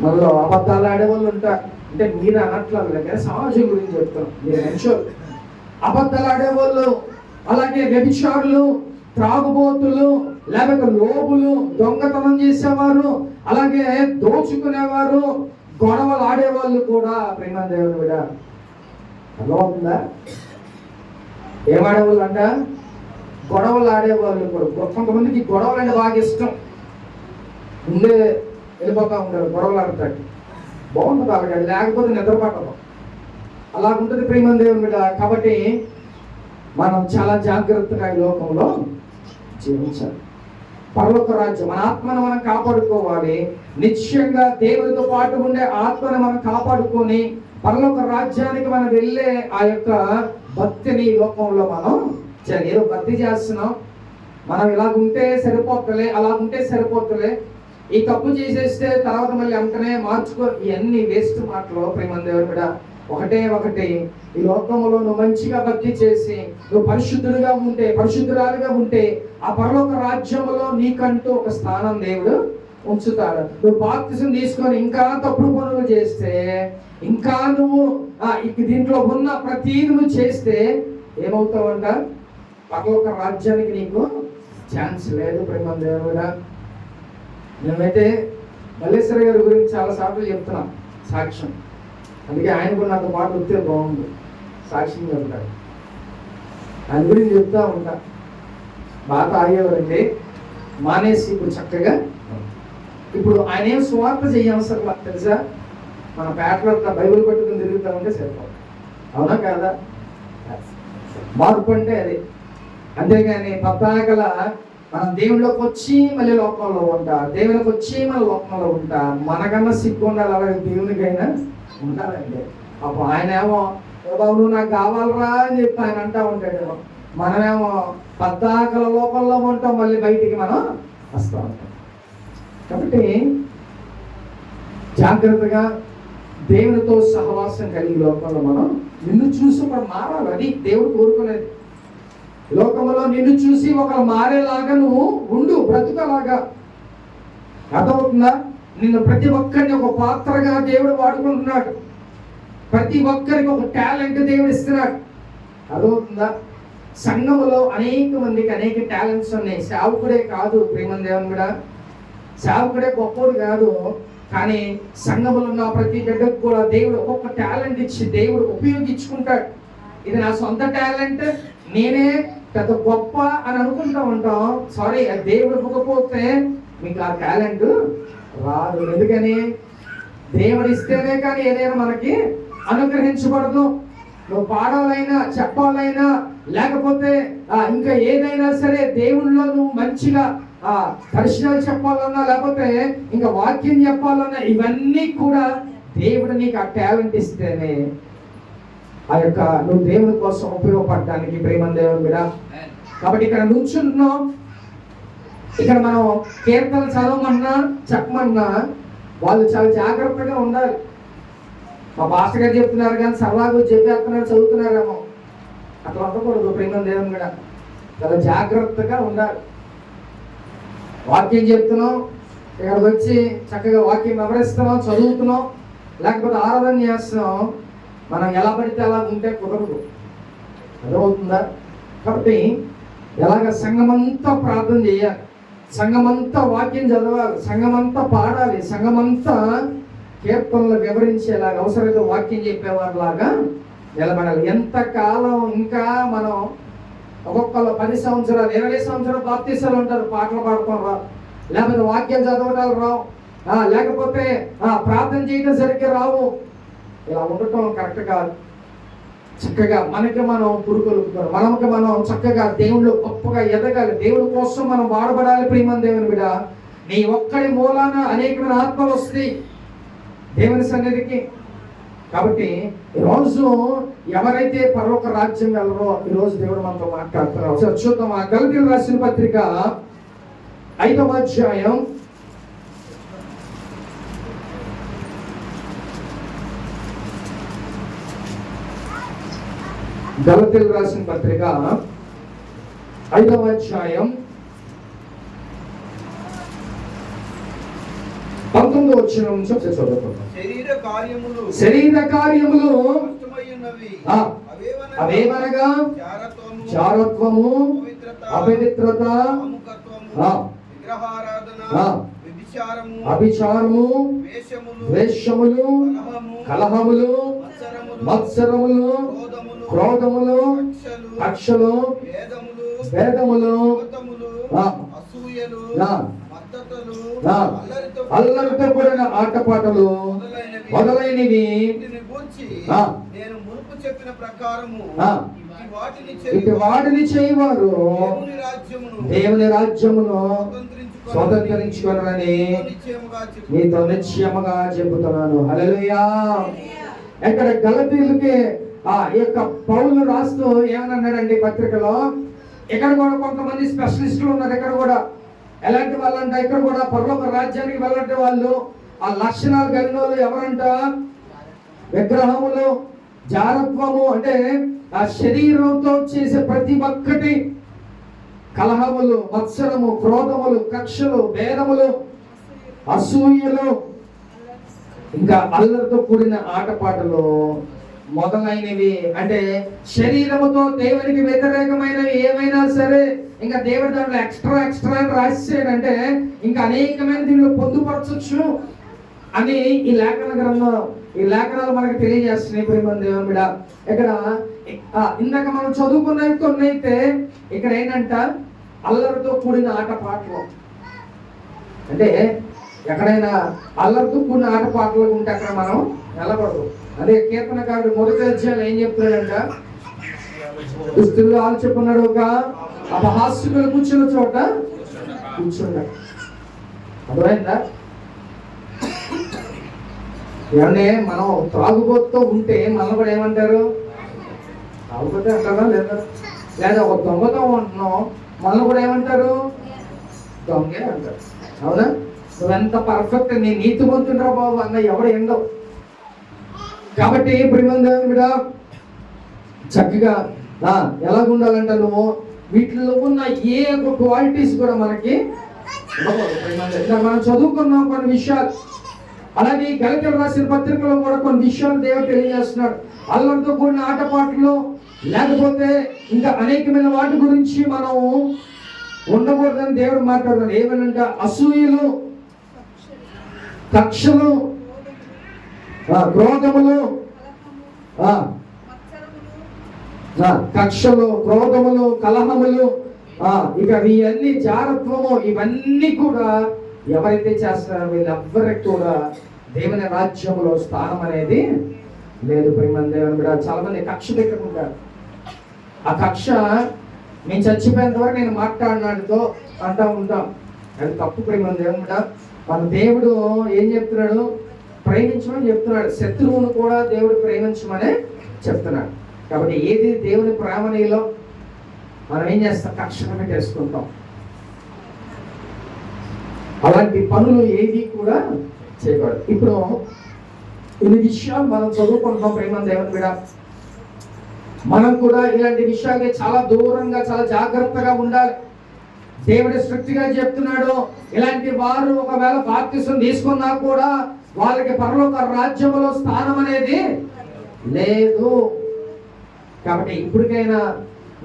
మనలో అబద్ధాలు ఆడేవాళ్ళు ఉంటారు. అంటే మీరు అనట్లేదు కానీ సమాజం గురించి చెప్తాను. మీరు మనుషులు అబద్ధాలు ఆడేవాళ్ళు, అలాగే వ్యభిచారులు, త్రాగుబోతులు, లేకపోతే లోబులు, దొంగతనం చేసేవారు, అలాగే దోచుకునేవారు, గొడవలు ఆడేవాళ్ళు కూడా ప్రేమ దేవుని బిడ్డ అలా ఉందా? ఏమాడేవాళ్ళు అంట? గొడవలు ఆడేవాళ్ళు కూడా. కొంతమందికి గొడవలు అంటే బాగా ఇష్టం. ముందే వెళ్ళిపోతా ఉంటారు, గొడవలు ఆడతాడు. బాగుంటుంది అలాగే, లేకపోతే నిద్రపట్టదు. అలాగుంటుంది ప్రేమ దేవుని బిడ్డ. కాబట్టి మనం చాలా జాగ్రత్తగా ఈ లోకంలో జీవించాలి. పరలోక రాజ్యం మన ఆత్మను మనం కాపాడుకోవాలి. నిశ్చయంగా దేవునితో పాటు ఉండే ఆత్మను మనం కాపాడుకొని పరలోక రాజ్యానికి మనం వెళ్ళే ఆ యొక్క భక్తిని ఈ లోకంలో మనం ఏదో భక్తి చేస్తున్నాం, మనం ఇలాగుంటే సరిపోతలే, అలాగుంటే సరిపోతలే, ఈ తప్పు చేసేస్తే తర్వాత మళ్ళీ అంతనే మార్చుకో, ఇవన్నీ వేస్ట్ మాటలు ప్రేమ దేవుని బిడ్డ. ఒకటి ఈ లోకంలో నువ్వు మంచిగా భక్తి చేసి నువ్వు పరిశుద్ధుడిగా ఉంటే, పరిశుద్ధురాలుగా ఉంటే ఆ పరలోక రాజ్యంలో నీకంటూ ఒక స్థానం దేవుడు ఉంచుతాడు. నువ్వు బాప్తిసం తీసుకొని ఇంకా తప్పుడు పనులు చేస్తే, ఇంకా నువ్వు దీంట్లో ఉన్న ప్రతి నువ్వు చేస్తే ఏమవుతావంట? పరలోక రాజ్యానికి నీకు ఛాన్స్ లేదు ప్రేమ దేవుడా. నేనైతే మల్లేశ్వర గారి గురించి చాలా సార్లు చెప్తున్నా సాక్ష్యం. అందుకే ఆయన కూడా నాతో పాటు వస్తే బాగుంది, సాక్ష్యం చెప్తాడు. ఆయన గురించి చెప్తా ఉంటా. బాగా ఆగేవారంటే మానేసి ఇప్పుడు చక్కగా ఇప్పుడు ఆయన ఏం స్వార్థ చేయవసరం తెలుసా? మన పేటలో బైబిల్ పట్టుకుని తిరుగుతా ఉంటే సరిపోతుంది. అవునా కాదా? మార్పు అంటే అది. అంతేగాని పద్దాకల మనం దేవుళ్ళకి వచ్చి మళ్ళీ లోకంలో ఉంటా, దేవునికి వచ్చి మన లోకంలో ఉంటా. మనకన్నా సిగ్గు ఉండాలి, అలాగే దేవునికైనా ఉండాలంటే. అప్పుడు ఆయన ఏమో బాబు నువ్వు నాకు కావాలరా అని చెప్పి ఆయన అంటా ఉంటాడు. మనమేమో పద్దాకల లోకంలో ఉంటాం, మళ్ళీ బయటికి మనం వస్తూ ఉంటాం. కాబట్టి జాగ్రత్తగా దేవునితో సహవాసం కలిగి లోకంలో మనం నిన్ను చూసి ఒకరు మారాలి. అది దేవుడు కోరుకునేది. లోకంలో నిన్ను చూసి ఒకరు మారేలాగా నువ్వు ఉండు, బ్రతుకలాగా. అర్థమవుతుందా? నిన్ను ప్రతి ఒక్కరిని ఒక పాత్రగా దేవుడు వాడుకుంటున్నాడు. ప్రతి ఒక్కరికి ఒక టాలెంట్ దేవుడు ఇస్తున్నాడు. అర్థమవుతుందా? సంఘములో అనేక మందికి అనేక టాలెంట్స్ ఉన్నాయి. సేవకుడే కాదు ప్రేమ దేవుని కూడా, సేవకుడే గొప్పడు కాదు. కానీ సంఘములో ఉన్న ప్రతి బిడ్డకు కూడా దేవుడు ఒక్కొక్క టాలెంట్ ఇచ్చి దేవుడు ఉపయోగించుకుంటాడు. ఇది నా సొంత టాలెంట్, నేనే పెద్ద గొప్ప అని అనుకుంటూ ఉంటాం. సారీ, దేవుడు ఇవ్వకపోతే మీకు ఆ టాలెంట్ రాదు. ఎందుకని? దేవుడు ఇస్తేనే కానీ ఏదైనా మనకి అనుగ్రహించబడదు. నువ్వు పాడాలైనా, చెప్పాలైనా, లేకపోతే ఇంకా ఏదైనా సరే దేవుళ్ళలో నువ్వు మంచిగా దర్శనాలు చెప్పాలన్నా, లేకపోతే ఇంకా వాక్యం చెప్పాలన్నా, ఇవన్నీ కూడా దేవుడు నీకు ఆ టాలెంట్ ఇస్తేనే ఆ యొక్క నువ్వు దేవుని కోసం ఉపయోగపడడానికి ప్రేమ దేవుని మీద. కాబట్టి ఇక్కడ నుంచున్నాం, ఇక్కడ మనం కీర్తనలు చదవమన్నా చెప్పమన్నా వాళ్ళు చాలా జాగ్రత్తగా ఉండాలి. మా పాస్టర్ గారు చెప్తున్నారు కానీ సరదాగా చెప్పేస్తున్నారు, చదువుతున్నారేమో. అట్లా ఉండకూడదు ప్రేమ దేవుని మీద. చాలా జాగ్రత్తగా ఉండాలి. వాక్యం చెప్తున్నాం, ఇక్కడికి వచ్చి చక్కగా వాక్యం వివరిస్తున్నాం, చదువుతున్నాం, లేకపోతే ఆరాధన చేస్తున్నాం, మనం ఎలా పడితే అలా ఉంటే కుదరదు. అర్థమవుతుందా? కాబట్టి ఎలాగ సంఘమంతా ప్రార్థన చేయాలి, సంఘమంతా వాక్యం చదవాలి, సంఘమంతా పాడాలి, సంఘమంతా కీర్తనలు వివరించేలాగా, అవసరమైతే వాక్యం చెప్పేవారిలాగా నిలబడాలి. ఎంతకాలం ఇంకా మనం ఒక్కొక్కళ్ళు 10 సంవత్సరాలు 20 సంవత్సరాలు బాప్తీసాలు ఉంటారు, పాటలు పాడుకోవడం రావు, లేకపోతే వాక్యం చదవటాలు రావు, లేకపోతే ప్రార్థన చేయడం సరిగ్గా రావు. ఇలా ఉండటం కరెక్ట్ కాదు. చక్కగా మనకి మనం పురుకొలుపుతారు, మనకి మనం చక్కగా దేవుళ్ళు గొప్పగా ఎదగాలి, దేవుడి కోసం మనం వాడబడాలి. ప్రియమైన దేవుని బిడ్డ, నీ ఒక్కడి మూలాన అనేకమైన ఆత్మలు వస్తాయి దేవుని సన్నిధికి. కాబట్టి ఈరోజు ఎవరైతే పరలోక రాజ్యం వెళ్ళరో ఈరోజు దేవుడు మనతో మాట్లాడుతున్నారు. ఒకసారి చూద్దాం. ఆ గలతీయులకు రాసిన పత్రిక 5వ అధ్యాయం 5వ అధ్యాయం 19వ వచనం నుంచి చదువుకుందాం. శరీర కార్యములు అవేవనగా జారత్వము, అపవిత్రత, అభిచారము, ద్వేషములు, కలహములు, మత్సరములు, క్రోధములు, కక్షలు, భేదములు, అల్లరితో కూడిన ఆటపాటలు మొదలైనవి ఇటు వాటిని చేయవారు దేవుని రాజ్యమును స్వతంత్రించుకొనని నీతో నిశ్చయముగా చెబుతున్నాను. హల్లెలూయా. ఇక్కడ గలతీయులకి ఈ యొక్క పౌలు రాస్తూ ఏమన్నాడండి పత్రికలో, ఇక్కడ కూడా కొంతమంది స్పెషలిస్టులు ఉన్నారు. ఇక్కడ కూడా ఎలాంటి వాళ్ళంట, ఇక్కడ కూడా పరలోక రాజ్యానికి వెళ్ళంటే వాళ్ళు ఆ లక్షణాలు కలిగిన వాళ్ళు ఎవరంట, విగ్రహములు, జారత్వము అంటే ఆ శరీరంతో చేసే ప్రతి ఒక్కటి, కలహములు, మత్సరము, క్రోధములు, కక్షలు, భేదములు, అసూయలు, ఇంకా అల్లరితో కూడిన ఆటపాటలు మొదలైనవి. అంటే శరీరముతో దేవునికి వ్యతిరేకమైనవి ఏమైనా సరే ఇంకా దేవుడి దాంట్లో ఎక్స్ట్రా రాసేయంటే ఇంకా అనేకమైన దీనిలో పొందుపరచచ్చు అని ఈ లేఖన గ్రంథం, ఈ లేఖనాలు మనకు తెలియజేస్తున్నాయి. ప్రియమైన దేవుని బిడ్డ, ఇక్కడ ఇందాక మనం చదువుకున్నవి కొన్ని అయితే ఇక్కడ ఏంటంట అల్లరితో కూడిన ఆటపాటలు. అంటే ఎక్కడైనా అల్లరితో కూడిన ఆటపాటలు ఉంటే అక్కడ మనం నిలబడదు. అదే కీర్తనకారుడు 1వ అధ్యాయంలో ఏం చెప్తున్నాడంట, దుస్తులు ఆలోచుకున్నాడు, ఒక అపహాస్యకులు కూర్చున్న చోట కూర్చున్నాడు. అర్థమైందా? ఏమంటే మనం త్రాగుబోతుతో ఉంటే మనం కూడా ఏమంటారు, తాగుబోతే అంటారా లేదా ఒక దొంగతో ఉంటున్నాం మనం కూడా ఏమంటారు, దొంగే అంటారు. అవునా? నువ్వెంత పర్ఫెక్ట్, నీ నీతిమంతుడురా బాబు అన్న ఎవడు ఎండవు. కాబట్టి ప్రియమైన దేవుని చక్కగా ఎలాగుండాలంట, నువ్వు వీటిలో ఉన్న ఏ ఒక క్వాలిటీస్ కూడా మనకి మనం చదువుకున్నాం కొన్ని విషయాలు. అలాగే గలతీయులకు రాసిన పత్రికలో కూడా కొన్ని విషయాలు దేవుడు తెలియజేస్తున్నాడు. అల్లరితో కూడిన ఆటపాటలు లేకపోతే ఇంకా అనేకమైన వాటి గురించి మనం ఉండకూడదని దేవుడు మాట్లాడుతున్నాడు. ఏమనంటే అసూయలు, కక్షలు, క్రోధములు, కక్షలు, క్రోధములు, కలహములు, ఇక ఇవన్నీ జారత్వము, ఇవన్నీ కూడా ఎవరైతే చేస్తారో వీళ్ళెవ్వరికి కూడా దేవుని రాజ్యంలో స్థానం అనేది లేదు. ప్రియమైన దేవుని బిడ్డ, చాలా మంది కక్ష పెట్టుకుంటారు. ఆ కక్ష నేను చచ్చిపోయేంత వరకు నేను మాట్లాడినాడుతో అంటూ ఉంటాం. అది తప్పు. ప్రియమైన దేవుని బిడ్డ, మన దేవుడు ఏం చెప్తున్నాడు, ప్రేమించమని చెప్తున్నాడు. శత్రువును కూడా దేవుడు ప్రేమించమనే చెప్తున్నాడు. కాబట్టి ఏది దేవుని ప్రేమనీలో మనం ఏం చేస్తాం, కక్షను పెట్టేసుకుంటాం. అలాంటి పనులు ఏవి కూడా చేయకూడదు. ఇప్పుడు ఇన్ని విషయాలు మనం చదువుకుంటాం. ప్రేమ దేవుని బిడ్డ, మనం కూడా ఇలాంటి విషయాలకి చాలా దూరంగా చాలా జాగ్రత్తగా ఉండాలి. దేవుడు స్ట్రిక్ట్ గా చెప్తున్నాడు, ఇలాంటి వారు ఒకవేళ బాప్తిసం తీసుకున్నా కూడా వాళ్ళకి పరలోక రాజ్యంలో స్థానం అనేది లేదు. కాబట్టి ఇప్పటికైనా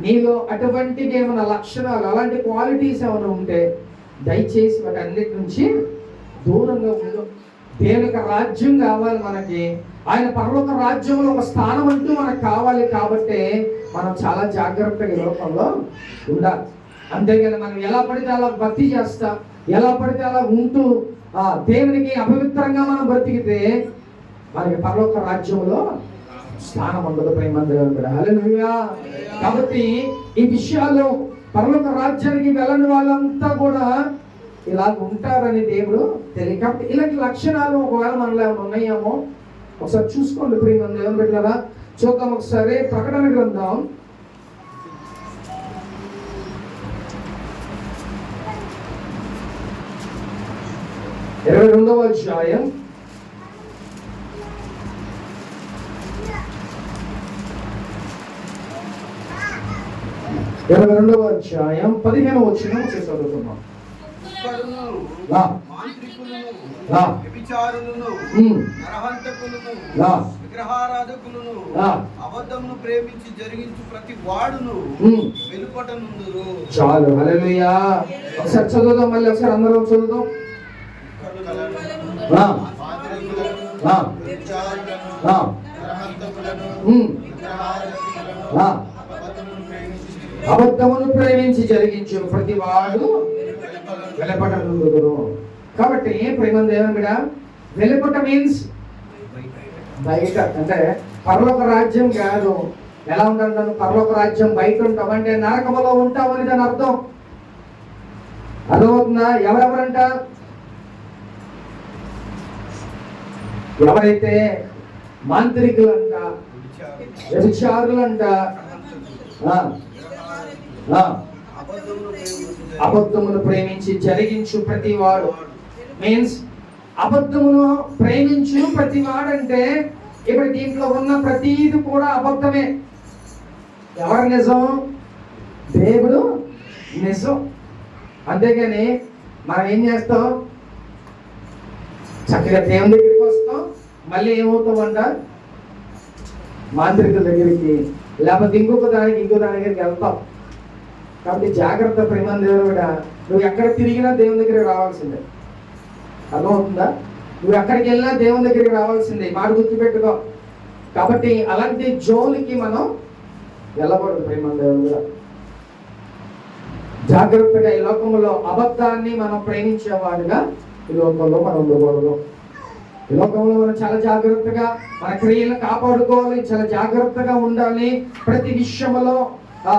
నీలో అటువంటి ఏమైనా లక్షణాలు, అలాంటి క్వాలిటీస్ ఏమైనా ఉంటే దయచేసి వాటి అన్నిటి నుంచి దూరంగా ఉండు. దేవునికి రాజ్యం కావాలి మనకి. ఆయన పరలోక రాజ్యంలో ఒక స్థానం అంటూ మనకు కావాలి. కాబట్టి మనం చాలా జాగ్రత్తగా ఈ లోకంలో ఉండాలి. అంతేగాని మనం ఎలా పడితే అలా భక్తి చేస్తా, ఎలా పడితే అలా ఉంటూ దేవునికి అపవిత్రంగా మనం బ్రతికితే మనకి పరలోక రాజ్యంలో స్థానం ఉండదు. ప్రేమంతుడా, హల్లెలూయా. కాబట్టి ఈ విషయాలు పరలోక రాజ్యానికి వెళ్ళని వాళ్ళంతా కూడా ఇలా ఉంటారని దేవుడు తెలియదు. కాబట్టి ఇలాంటి లక్షణాలు ఒకవేళ మనలో ఏమైనా ఉన్నాయేమో ఒకసారి చూసుకోండి. ప్రియమంది దేవుని బిడ్డలారా, చూద్దాం ఒకసారి. ప్రకటన గ్రంథం 22వ అధ్యాయం 22వ అధ్యాయం 15వ వచనం చదువుతున్నాం. విగ్రహారాధకులను అబద్ధమును ప్రేమించి జరిగించు ప్రతి వాడును వెలుపట నుండురు. చాలు, హల్లెలూయా. ఒకసారి చదువుదాం, మళ్ళీ ఒకసారి అందరం చదువుదాం. అబద్ధమును ప్రేమించి జరిగించు ప్రతి వాడు వెలుపట నుండురు. కాబట్టి ప్రేమంది ఏమన్నా వెలుపట మీన్స్ బయట, అంటే పరలోక రాజ్యం కాదు. ఎలా ఉంటాను? పరలోక రాజ్యం బయట ఉంటాం అంటే నరకములో ఉంటాం అని దాని అర్థం. అర్థమవుతుందా? ఎవరెవరంట? ఎవరైతే మాంత్రికులంట, వ్యభిచారులంట, అబద్ధమును ప్రేమించి జరిగించు ప్రతి వాడు మీన్స్ అబద్ధమును ప్రేమించు ప్రతి వాడంటే ఇప్పుడు దీంట్లో ఉన్న ప్రతిది కూడా అబద్ధమే. ఎవరు నిజం? దేవుడు నిజం. అంతేగాని మనం ఏం చేస్తాం? చక్కగా దేవుని దగ్గరికి వస్తాం, మళ్ళీ ఏమవుతామంట? మాంత్రికుల దగ్గరికి, లేకపోతే ఇంకొక దానికి వెళ్తాం. కాబట్టి జాగ్రత్త. ప్రేమ దేవుడు, నువ్వు ఎక్కడ తిరిగినా దేవుని దగ్గరికి రావాల్సిందే. అర్థమవుతుందా? నువ్వు ఎక్కడికి వెళ్ళినా దేవుని దగ్గరికి రావాల్సిందే. మాట గుర్తుపెట్టుకో. కాబట్టి అలాంటి జోలికి మనం వెళ్ళకూడదు. ప్రేమ దేవుడు, జాగ్రత్తగా ఈ లోకంలో అబద్ధాన్ని మనం ప్రేమించేవాడుగా ఈ లోకంలో మనం ఉండకూడదు. ఈ లోకంలో మనం చాలా జాగ్రత్తగా మన క్రియలను కాపాడుకోవాలి, చాలా జాగ్రత్తగా ఉండాలి. ప్రతి విషయంలో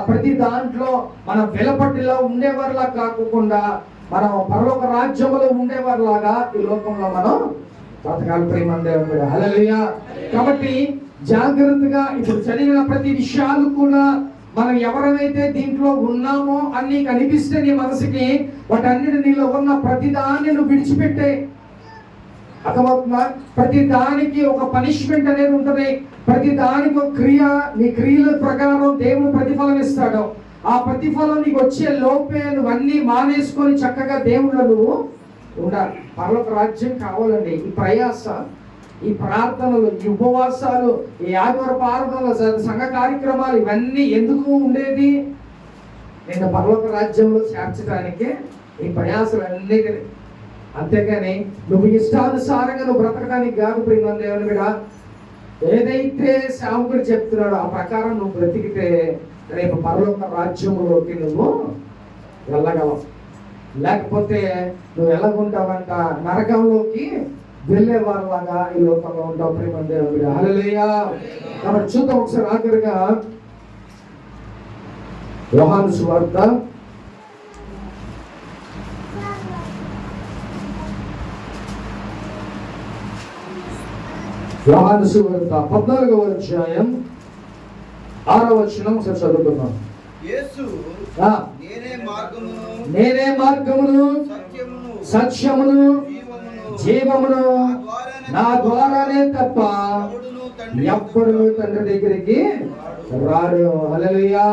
ప్రతి దాంట్లో మనం వెలపట్టిలో ఉండేవారిలా కాకుండా మనం పరలోక రాజ్యంలో ఉండేవారిలాగా ఈ లోకంలో మనం బ్రతకాలి. ప్రేమ దేవుడు, హల్లెలూయా. కాబట్టి జాగ్రత్తగా ఇప్పుడు చదివిన ప్రతి విషయాలు కూడా మనం ఎవరైతే దీంట్లో ఉన్నామో అని నీకు అనిపిస్తే నీ మనసుకి వాటన్నిటి నీలో ఉన్న ప్రతి దాన్ని నువ్వు విడిచిపెట్టే. అర్థమవుతుందా? ప్రతి దానికి ఒక పనిష్మెంట్ అనేది ఉంటుంది. ప్రతి దానికి ఒక క్రియ, నీ క్రియల ప్రకారం దేవుడు ప్రతిఫలం ఇస్తాడు. ఆ ప్రతిఫలం నీకు వచ్చే లోపే నువ్వు అన్ని మానేసుకొని చక్కగా దేవుళ్ళు నువ్వు ఉండాలి. పరలోక రాజ్యం కావాలండి. ఈ ప్రయాస, ఈ ప్రార్థనలు, ఈ ఉపవాసాలు, ఈ ఆదివారపు ఆరాధనలు, సంఘ కార్యక్రమాలు ఇవన్నీ ఎందుకు ఉండేది? నేను పరలోక రాజ్యంలో చేర్చడానికి ఈ ప్రయాసాలు అన్నిటిని. అంతేగాని నువ్వు ఇష్టానుసారంగా నువ్వు బ్రతకడానికి కాదు. ప్రియమైన దేవుని బిడ్డ, ఏదైతే సేవకుడు చెప్తున్నాడో ఆ ప్రకారం నువ్వు బ్రతికితే రేపు పరలోక రాజ్యంలోకి నువ్వు వెళ్ళగలవు. లేకపోతే నువ్వు ఎలాగుంటావంట? నరకంలోకి వెళ్ళే వాళ్ళలాగా ఈ లోకంలో ఉంటావు. ప్రియమైన దేవుని బిడ్డ, హల్లెలూయా. కాబట్టి చూద్దాం ఒకసారి ఆఖరిగా యోహాను సువార్త 14వ అధ్యాయం 6వ వచనం ఒకసారి చదువుకుందాం. యేసు నేనే మార్గమును సత్యమును జీవమును, నా ద్వారానే తప్ప ఎవ్వడు తండ్రి దగ్గరికి రాడు. హల్లెలూయా.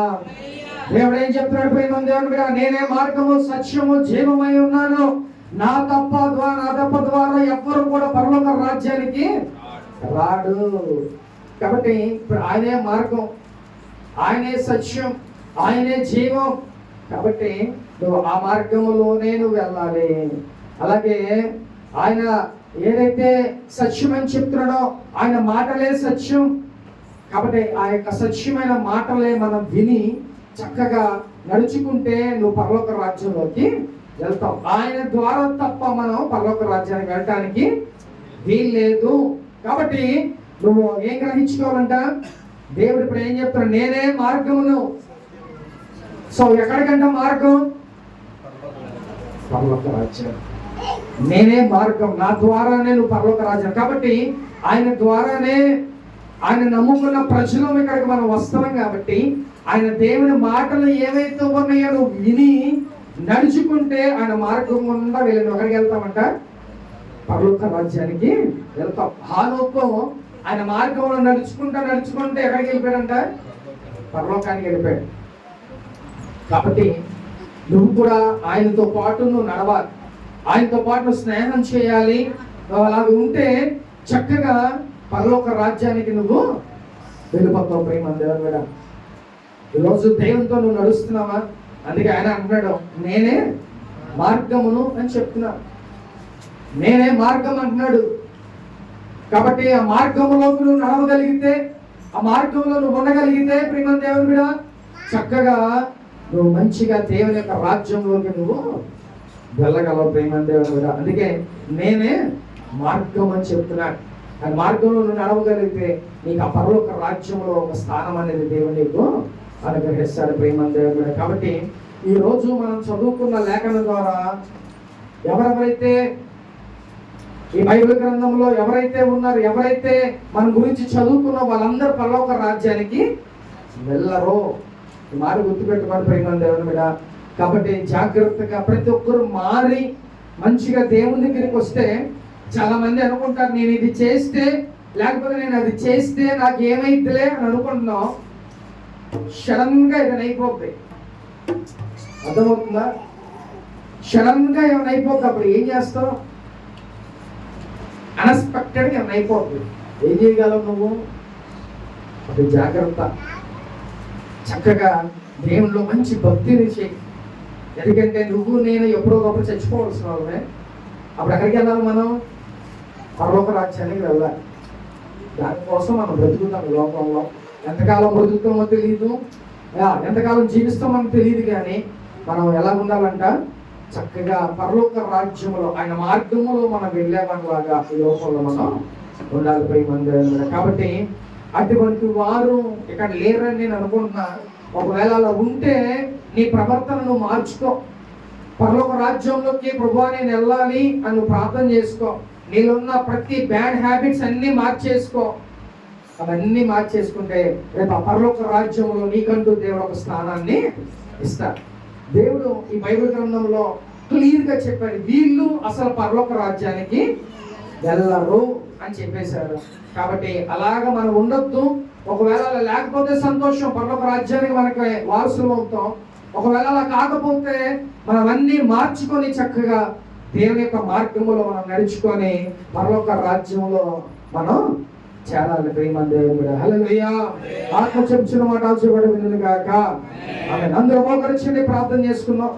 దేవుడు ఏం చెప్తున్నాడు? ప్రేమ దేవుని బిడ్డ, నేనే మార్గము సత్యము జీవమై ఉన్నాను. నా తప్ప ద్వారా ఎవ్వరు కూడా పరలోక రాజ్యానికి రాడు. కాబట్టి ఆయనే మార్గం, ఆయనే సత్యం, ఆయనే జీవం. కాబట్టి నువ్వు ఆ మార్గంలోనే నువ్వు వెళ్ళాలి. అలాగే ఆయన ఏదైతే సత్యం అని చెప్తున్నాడో ఆయన మాటలే సత్యం. కాబట్టి ఆ యొక్క సత్యమైన మాటలే మనం విని చక్కగా నడుచుకుంటే నువ్వు పరలోక రాజ్యంలోకి వెళ్తావు. ఆయన ద్వారా తప్ప మనం పరలోక రాజ్యానికి వెళ్ళటానికి వీల్లేదు. కాబట్టి నువ్వు ఏం గ్రహించుకోవాలంట, దేవుడు ఇప్పుడు ఏం చెప్తాడు, నేనే మార్గమును. సో ఎక్కడికంట మార్గం? పరలోక రాజ్యం. నేనే మార్గం, నా ద్వారానే నువ్వు పరలోక రాజ్యం. కాబట్టి ఆయన ద్వారానే, ఆయన నమ్ముకున్న ప్రజలు ఇక్కడికి మనం వస్తున్నాం. కాబట్టి ఆయన దేవుని మాటలు ఏవైతే ఉన్నాయో నువ్వు విని నడుచుకుంటే ఆయన మార్గం గుండా వెళ్ళి ఎక్కడికి వెళ్తామంట, పరలోక రాజ్యానికి వెళ్తాం. హానోకు ఆయన మార్గంలో నడుచుకుంటే ఎక్కడికి వెళ్ళిపోయాడంట, పరలోకానికి వెళ్ళిపోయాడు. కాబట్టి నువ్వు కూడా ఆయనతో పాటు నువ్వు నడవాలి, ఆయనతో పాటు స్నేహం చేయాలి. అలా ఉంటే చక్కగా పరలోక రాజ్యానికి నువ్వు వెళ్ళిపోతావు. ప్రేమ దేవుని మీద ఈరోజు దేవునితో నువ్వు నడుస్తున్నావా? అందుకే ఆయన అంటున్నాడు, నేనే మార్గమును అని చెప్తున్నాడు. నేనే మార్గం అంటున్నాడు. కాబట్టి ఆ మార్గంలోకి నువ్వు నడవగలిగితే, ఆ మార్గంలో నువ్వు ఉండగలిగితే ప్రేమ దేవుని మీద చక్కగా నువ్వు మంచిగా దేవుని యొక్క రాజ్యంలోకి నువ్వు వెళ్ళగలవు. ప్రేమ దేవుని మీద అందుకే నేనే మార్గం అని చెప్తున్నాడు. ఆ మార్గంలో నువ్వు నడవగలిగితే నీకు ఆ పరలోక రాజ్యంలో ఒక స్థానం అనేది దేవుడు నీకు అనుగ్రహిస్తాడు. ప్రేమ దేవుని మీద. కాబట్టి ఈ రోజు మనం చదువుకున్న లేఖనం ద్వారా ఎవరెవరైతే ఈ బైబిల్ గ్రంథంలో ఎవరైతే ఉన్నారు, ఎవరైతే మన గురించి చదువుకున్న వాళ్ళందరూ పరలోక రాజ్యానికి వెళ్ళరో ఈ మాట గుర్తుపెట్టుకోండి ప్రేమ దేవుని మీద. కాబట్టి జాగ్రత్తగా ప్రతి ఒక్కరు మారి మంచిగా దేవుని దగ్గరికి వస్తే, చాలా మంది అనుకుంటారు నేను ఇది చేస్తే, లేకపోతే నేను అది చేస్తే నాకు ఏమైద్దిలే అని అనుకుంటున్నాం. సడన్ గా ఏదైనా అయిపోద్ది. అర్థమవుతుందా? సడన్ గా ఏమైనా అయిపోద్ది. అప్పుడు ఏం చేస్తావు? అన్ఎక్స్పెక్టెడ్ గా ఏమైనా అయిపోద్ది. ఏం చేయగలవు నువ్వు? అది జాగ్రత్త. చక్కగా దేవునిలో మంచి భక్తిని చేయి. ఎందుకంటే నువ్వు నేను ఎప్పుడో ఒకప్పుడు చచ్చిపోవాల్సిన వాళ్ళమే. అప్పుడు ఎక్కడికి వెళ్ళాలి? మనం పరలోక రాజ్యానికి వెళ్ళాలి. దానికోసం మనం బ్రతుకుతాం ఈ లోకంలో. ఎంతకాలం బ్రతుకుతామో తెలియదు, ఎంతకాలం జీవిస్తామో తెలియదు. కానీ మనం ఎలా ఉండాలంట, చక్కగా పరలోక రాజ్యంలో ఆయన మార్గంలో మనం వెళ్ళేవాళ్ళలాగా ఈ లోకంలో మనం ఉండాలి. ప్రేమ. కాబట్టి అటువంటి వారు ఇక్కడ లేరని నేను అనుకుంటున్నా. ఒకవేళ అలా ఉంటే నీ ప్రవర్తన నువ్వు మార్చుకో. పరలోక రాజ్యంలోకి ప్రభువా నేను వెళ్ళాలి అని నువ్వు ప్రార్థన చేసుకో. నీలో ఉన్న ప్రతి బ్యాడ్ హ్యాబిట్స్ అన్నీ మార్చేసుకో. అవన్నీ మార్చేసుకుంటే రేపు ఆ పరలోక రాజ్యంలో నీకంటూ దేవుడు ఒక స్థానాన్ని ఇస్తాడు. దేవుడు ఈ బైబిల్ గ్రంథంలో క్లియర్గా చెప్పాడు, వీళ్ళు అసలు పరలోక రాజ్యానికి వెళ్ళరు అని చెప్పేశారు. కాబట్టి అలాగ మనం ఉండొద్దు. ఒకవేళ అలా లేకపోతే సంతోషం, పరలోక రాజ్యానికి మనకి వారసులు అవుతాం. ఒకవేళ అలా కాకపోతే మనం అన్నీ మార్చుకొని చక్కగా దేవుని యొక్క మార్గంలో మనం నడుచుకొని పరలోక రాజ్యంలో మనం చేరాలి. ప్రేమ దేవుడు. హల్లెలూయా. ఆత్మ చెప్తున్న మాట ఆశీర్వాదం వినుగాక. ఆమె అందరూ మోకరించండి, ప్రార్థన చేసుకుందాం.